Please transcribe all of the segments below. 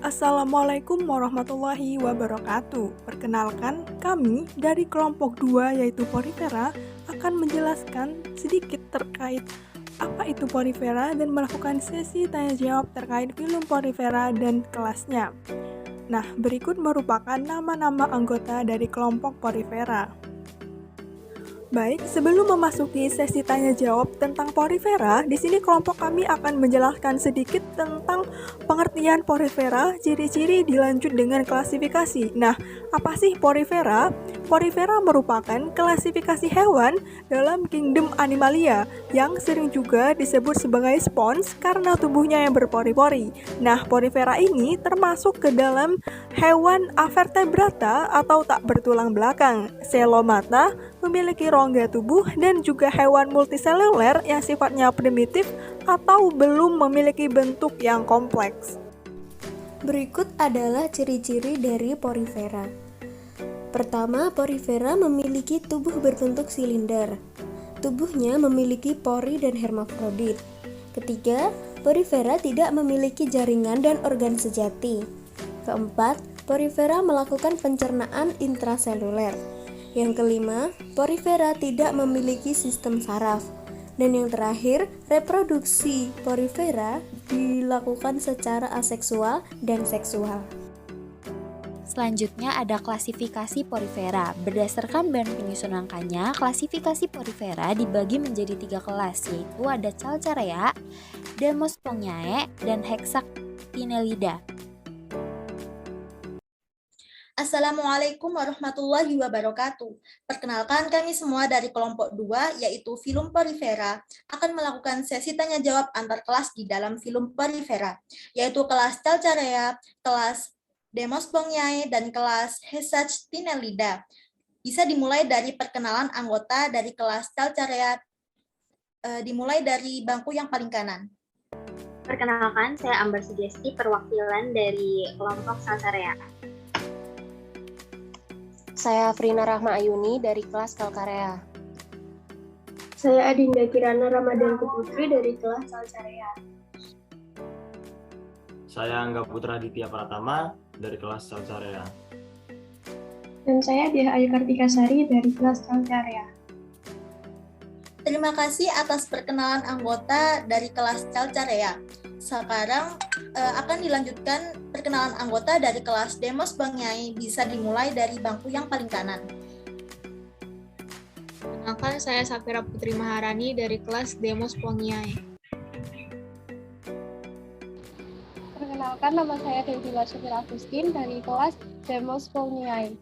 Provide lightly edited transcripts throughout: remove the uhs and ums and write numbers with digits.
Assalamualaikum warahmatullahi wabarakatuh. Perkenalkan, kami dari kelompok 2 yaitu Porifera akan menjelaskan sedikit terkait apa itu Porifera dan melakukan sesi tanya jawab terkait film Porifera dan kelasnya. Nah, berikut merupakan nama-nama anggota dari kelompok Porifera. Baik, sebelum memasuki sesi tanya jawab tentang Porifera, di sini kelompok kami akan menjelaskan sedikit tentang pengertian Porifera, ciri-ciri dilanjut dengan klasifikasi. Nah, apa sih Porifera? Porifera merupakan klasifikasi hewan dalam kingdom Animalia yang sering juga disebut sebagai spons karena tubuhnya yang berpori-pori. Nah, Porifera ini termasuk ke dalam hewan avertebrata atau tak bertulang belakang, selomata, memiliki rongga tubuh, dan juga hewan multiseluler yang sifatnya primitif atau belum memiliki bentuk yang kompleks. Berikut adalah ciri-ciri dari Porifera. Pertama, Porifera memiliki tubuh berbentuk silinder. Tubuhnya memiliki pori dan hermafrodit. Ketiga, Porifera tidak memiliki jaringan dan organ sejati. Keempat, Porifera melakukan pencernaan intraseluler. Yang kelima, Porifera tidak memiliki sistem saraf. Dan yang terakhir, reproduksi Porifera dilakukan secara aseksual dan seksual. Selanjutnya ada klasifikasi Porifera. Berdasarkan bahan penyusun angkanya, klasifikasi Porifera dibagi menjadi 3 kelas, yaitu ada Calcarea, Demospongiae, dan Hexactinellida. Assalamualaikum warahmatullahi wabarakatuh. Perkenalkan, kami semua dari kelompok 2, yaitu Filum Porifera, akan melakukan sesi tanya jawab antar kelas di dalam Filum Porifera, yaitu kelas Calcarea, kelas Demospongiae, dan kelas Hexactinellida. Bisa dimulai dari perkenalan anggota dari kelas Calcarea, dimulai dari bangku yang paling kanan. Perkenalkan, saya Amber Sugesti, perwakilan dari kelompok Calcarea. Saya Frina Rahma Ayuni dari kelas Calcarea. Saya Adinda Kirana Ramadan Putri dari kelas Calcarea. Saya Angga Putra Aditya Pratama dari kelas Calcarea. Dan saya Dia Ayu Kartika Sari dari kelas Calcarea. Terima kasih atas perkenalan anggota dari kelas Calcarea. Sekarang akan dilanjutkan perkenalan anggota dari kelas Demospongiae, bisa dimulai dari bangku yang paling kanan. Perkenalkan, saya Safira Putri Maharani dari kelas Demospongiae. Perkenalkan, nama saya Devi Lasyafir Agustin dari kelas Demospongiae.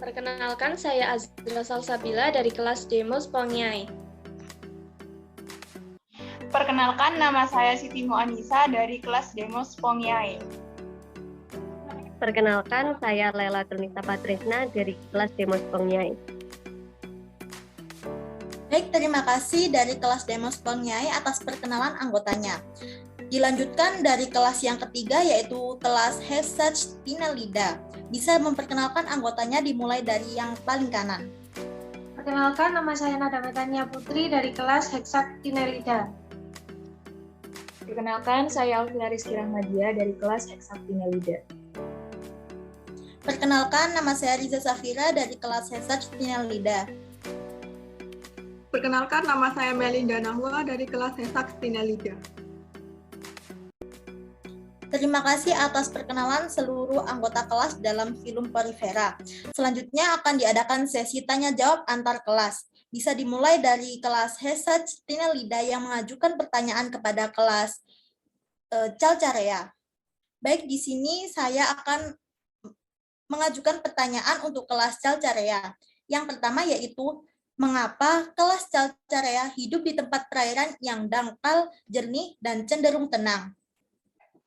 Perkenalkan, saya Azra Salsabila dari kelas Demospongiae. Perkenalkan, nama saya Siti Muanisa dari kelas Demospongiae. Perkenalkan, saya Lela Turnita Patrisna dari kelas Demospongiae. Baik, terima kasih dari kelas Demospongiae atas perkenalan anggotanya. Dilanjutkan dari kelas yang ketiga, yaitu kelas Hexactinellida. Bisa memperkenalkan anggotanya dimulai dari yang paling kanan. Perkenalkan, nama saya Nada Metania Putri dari kelas Hexactinellida. Perkenalkan, saya Alvila Rizky Rahmadia dari kelas Hexactinellida. Perkenalkan, nama saya Riza Safira dari kelas Hexactinellida. Perkenalkan, nama saya Melinda Nahwa dari kelas Hexactinellida. Terima kasih atas perkenalan seluruh anggota kelas dalam Filum Porifera. Selanjutnya akan diadakan sesi tanya-jawab antar kelas. Bisa dimulai dari kelas Hexactinellida yang mengajukan pertanyaan kepada kelas Calcarea. Baik, di sini saya akan mengajukan pertanyaan untuk kelas Calcarea. Yang pertama yaitu, mengapa kelas Calcarea hidup di tempat perairan yang dangkal, jernih, dan cenderung tenang?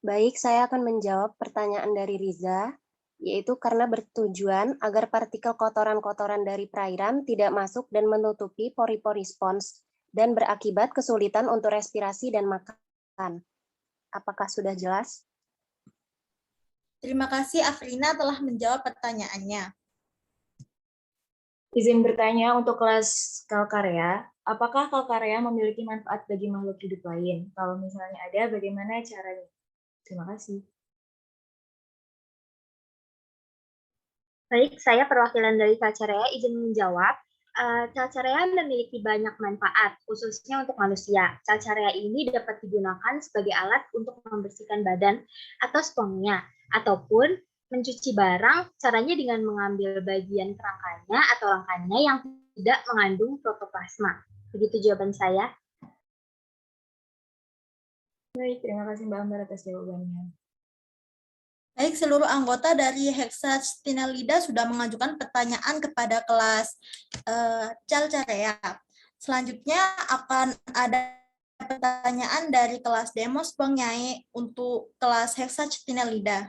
Baik, saya akan menjawab pertanyaan dari Riza, yaitu karena bertujuan agar partikel kotoran-kotoran dari perairan tidak masuk dan menutupi pori-pori spons dan berakibat kesulitan untuk respirasi dan makan. Apakah sudah jelas? Terima kasih Afrina telah menjawab pertanyaannya. Izin bertanya untuk kelas Calcarea, apakah Calcarea memiliki manfaat bagi makhluk hidup lain? Kalau misalnya ada, bagaimana caranya? Terima kasih. Baik, saya perwakilan dari Calcarea izin menjawab. Calcarea memiliki banyak manfaat, khususnya untuk manusia. Calcarea ini dapat digunakan sebagai alat untuk membersihkan badan atau spongnya, ataupun mencuci barang, caranya dengan mengambil bagian kerangkanya atau rangkanya yang tidak mengandung protoplasma. Begitu jawaban saya. Baik, terima kasih Mbak Ambar atas jawabannya. Baik, seluruh anggota dari Hexach Tinelida sudah mengajukan pertanyaan kepada kelas Calcarea. Selanjutnya akan ada pertanyaan dari kelas Demos Pengyai untuk kelas Hexach Tinelida.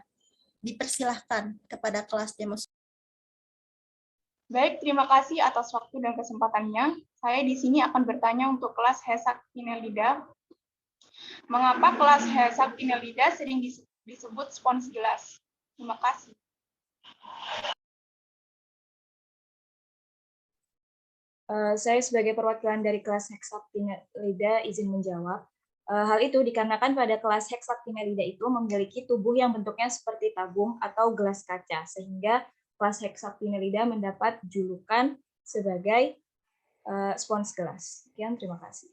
Dipersilahkan kepada kelas Demos. Baik, terima kasih atas waktu dan kesempatannya. Saya di sini akan bertanya untuk kelas Hexach Tinelida. Mengapa kelas Hexach Tinelida sering disebut spons gelas? Terima kasih. Saya sebagai perwakilan dari kelas Hexach Tinelida izin menjawab. Hal itu dikarenakan pada kelas Hexach Tinelida itu memiliki tubuh yang bentuknya seperti tabung atau gelas kaca, sehingga kelas Hexach Tinelida mendapat julukan sebagai spons gelas. Sekian, terima kasih.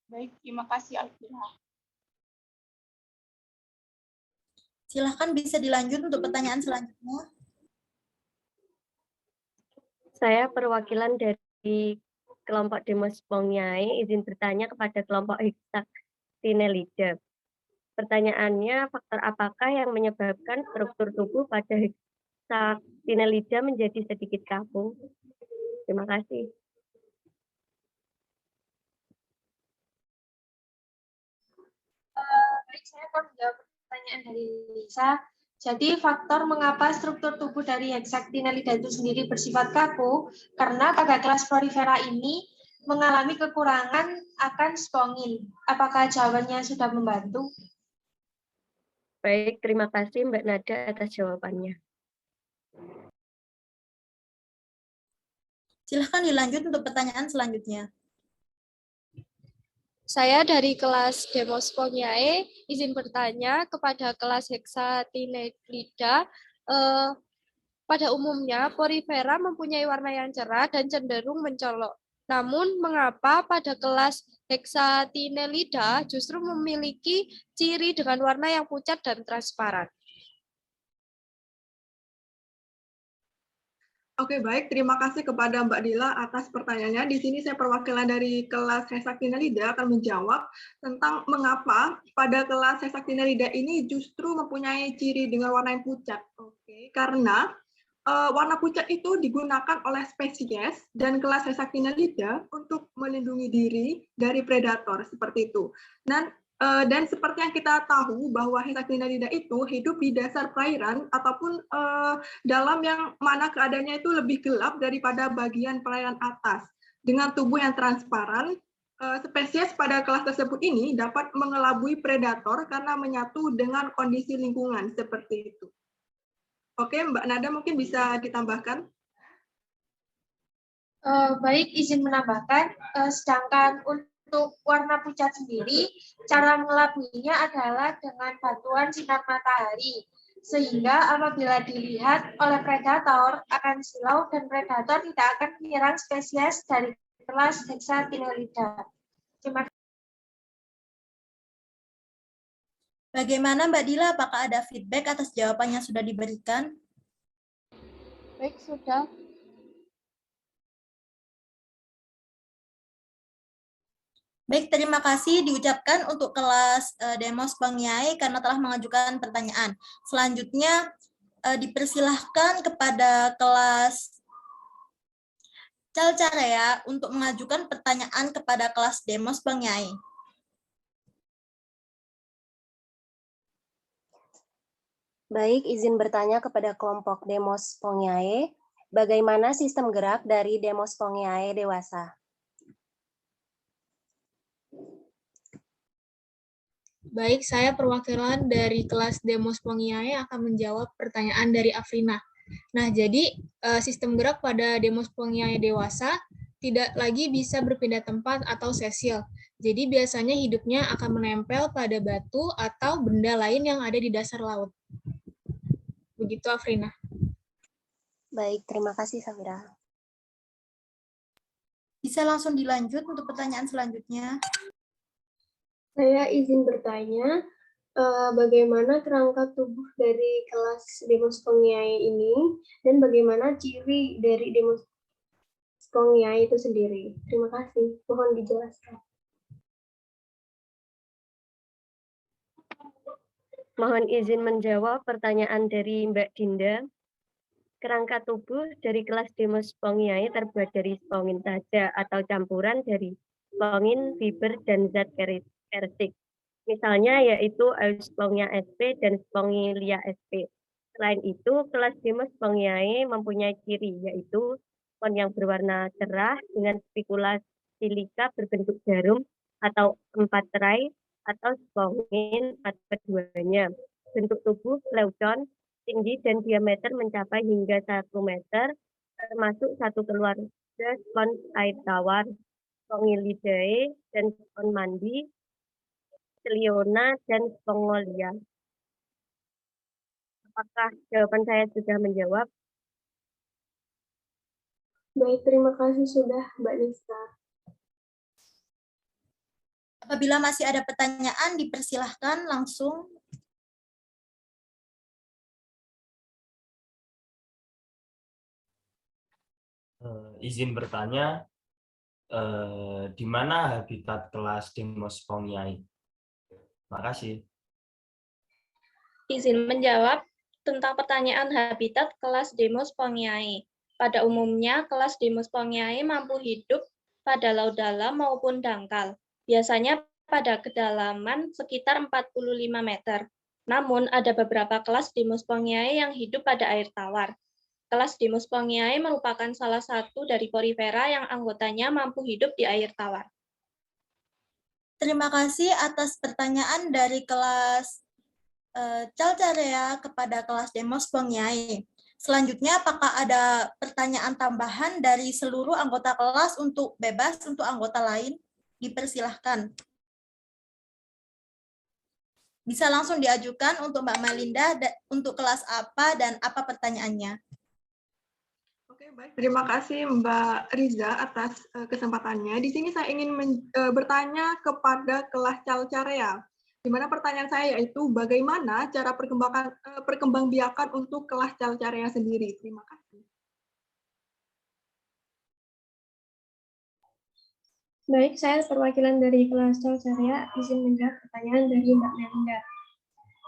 Baik, terima kasih Alfira. Silahkan bisa dilanjut untuk pertanyaan selanjutnya. Saya perwakilan dari kelompok Demos Pengyai izin bertanya kepada kelompok Hexach Tinelida. Pertanyaannya, faktor apakah yang menyebabkan struktur tubuh pada Hexach Tinelida menjadi sedikit kaku? Terima kasih. Baik, saya akan menjawab pertanyaan dari Lisa. Jadi faktor mengapa struktur tubuh dari Hexach Tinelida itu sendiri bersifat kaku, karena pada kelas Porifera ini mengalami kekurangan akan spongin. Apakah jawabannya sudah membantu? Baik, terima kasih Mbak Nada atas jawabannya. Silahkan dilanjut untuk pertanyaan selanjutnya. Saya dari kelas Demos Pengyai izin bertanya kepada kelas Hexach Tinelida. Pada umumnya, Porifera mempunyai warna yang cerah dan cenderung mencolok. Namun, mengapa pada kelas Hexach Tinelida justru memiliki ciri dengan warna yang pucat dan transparan? Oke, baik. Terima kasih kepada Mbak Dila atas pertanyaannya. Di sini saya perwakilan dari kelas Hexach Tinelida akan menjawab tentang mengapa pada kelas Hexach Tinelida ini justru mempunyai ciri dengan warna yang pucat. Oke, karena warna pucat itu digunakan oleh spesies dan kelas Hexach Tinelida untuk melindungi diri dari predator seperti itu. Dan seperti yang kita tahu bahwa Hexach Tinelida itu hidup di dasar perairan ataupun dalam yang mana keadaannya itu lebih gelap daripada bagian perairan atas. Dengan tubuh yang transparan, spesies pada kelas tersebut ini dapat mengelabui predator karena menyatu dengan kondisi lingkungan seperti itu. Oke, Mbak Nada mungkin bisa ditambahkan. Baik, izin menambahkan, sedangkan untuk warna pucat sendiri, cara mengelabuinya adalah dengan bantuan sinar matahari. Sehingga apabila dilihat oleh predator akan silau dan predator tidak akan menyerang spesies dari kelas Hexach Tinelida. Terima kasih. Bagaimana Mbak Dila, apakah ada feedback atas jawabannya sudah diberikan? Baik, sudah. Baik, terima kasih diucapkan untuk kelas Demos Pengyai karena telah mengajukan pertanyaan. Selanjutnya dipersilahkan kepada kelas Calcarea untuk mengajukan pertanyaan kepada kelas Demos Pengyai. Baik, izin bertanya kepada kelompok Demos Pengyai, bagaimana sistem gerak dari Demos Pengyai dewasa? Baik, saya perwakilan dari kelas Demos Pengyai akan menjawab pertanyaan dari Afrina. Nah, jadi sistem gerak pada Demos Pengyai dewasa tidak lagi bisa berpindah tempat atau sesil. Jadi biasanya hidupnya akan menempel pada batu atau benda lain yang ada di dasar laut. Begitu, Afrina. Baik, terima kasih Safira. Bisa langsung dilanjut untuk pertanyaan selanjutnya. Saya izin bertanya, bagaimana kerangka tubuh dari kelas Demospongiae ini dan bagaimana ciri dari Demospongiae itu sendiri? Terima kasih. Mohon dijelaskan. Mohon izin menjawab pertanyaan dari Mbak Dinda. Kerangka tubuh dari kelas Demospongiae terbuat dari spongin saja atau campuran dari spongin, fiber, dan zat kersik. Misalnya yaitu Euspongia sp dan Spongilia sp. Selain itu, kelas Demospongiae mempunyai ciri yaitu spon yang berwarna cerah dengan spikula silika berbentuk jarum atau 4 terai atau spongin pada keduanya. Bentuk tubuh leucon, tinggi dan diameter mencapai hingga 1 meter, termasuk satu keluarga spons air tawar, Spongilidae, dan spon mandi, Ciliona, dan Spongolia. Apakah jawaban saya sudah menjawab? Baik, terima kasih sudah Mbak Nisa. Apabila masih ada pertanyaan, dipersilahkan langsung. Izin bertanya, di mana habitat kelas Demospongiae? Makasih. Izin menjawab tentang pertanyaan habitat kelas Demospongiae. Pada umumnya, kelas Demospongiae mampu hidup pada laut dalam maupun dangkal, biasanya pada kedalaman sekitar 45 meter. Namun, ada beberapa kelas Demospongiae yang hidup pada air tawar. Kelas Demospongiae merupakan salah satu dari porifera yang anggotanya mampu hidup di air tawar. Terima kasih atas pertanyaan dari kelas Calcarea kepada kelas Demospongiae. Selanjutnya, apakah ada pertanyaan tambahan dari seluruh anggota kelas untuk bebas untuk anggota lain? Dipersilahkan. Bisa langsung diajukan untuk Mbak Melinda untuk kelas apa dan apa pertanyaannya. Oke, baik. Terima kasih Mbak Riza atas kesempatannya. Di sini saya ingin bertanya kepada kelas Calcarea, di mana pertanyaan saya yaitu bagaimana cara perkembangbiakan untuk kelas Calcarea sendiri. Terima kasih. Baik, saya perwakilan dari kelas Calcarea izin menjawab pertanyaan dari Mbak Melinda.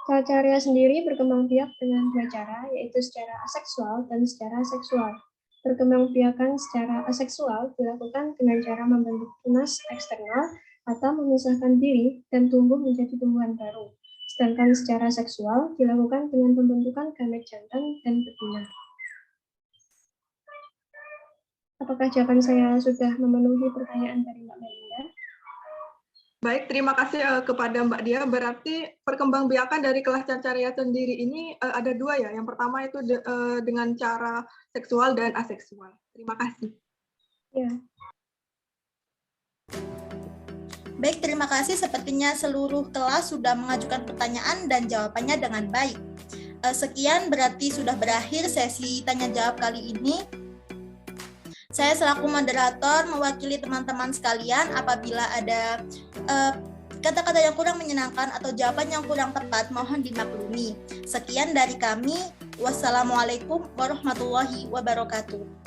Calcarea sendiri berkembang biak dengan dua cara, yaitu secara aseksual dan secara seksual. Perkembangbiakan secara aseksual dilakukan dengan cara membentuk tunas eksternal atau memisahkan diri dan tumbuh menjadi tumbuhan baru. Sedangkan secara seksual dilakukan dengan pembentukan gamet jantan dan betina. Apakah jawaban saya sudah memenuhi pertanyaan dari Mbak Melinda? Baik, terima kasih kepada Mbak Dia. Berarti perkembangbiakan dari kelas Calcarea sendiri ini ada dua ya. Yang pertama itu dengan cara seksual dan aseksual. Terima kasih. Ya. Baik, terima kasih. Sepertinya seluruh kelas sudah mengajukan pertanyaan dan jawabannya dengan baik. Sekian berarti sudah berakhir sesi tanya jawab kali ini. Saya selaku moderator mewakili teman-teman sekalian apabila ada kata-kata yang kurang menyenangkan atau jawaban yang kurang tepat mohon dimaklumi. Sekian dari kami. Wassalamualaikum warahmatullahi wabarakatuh.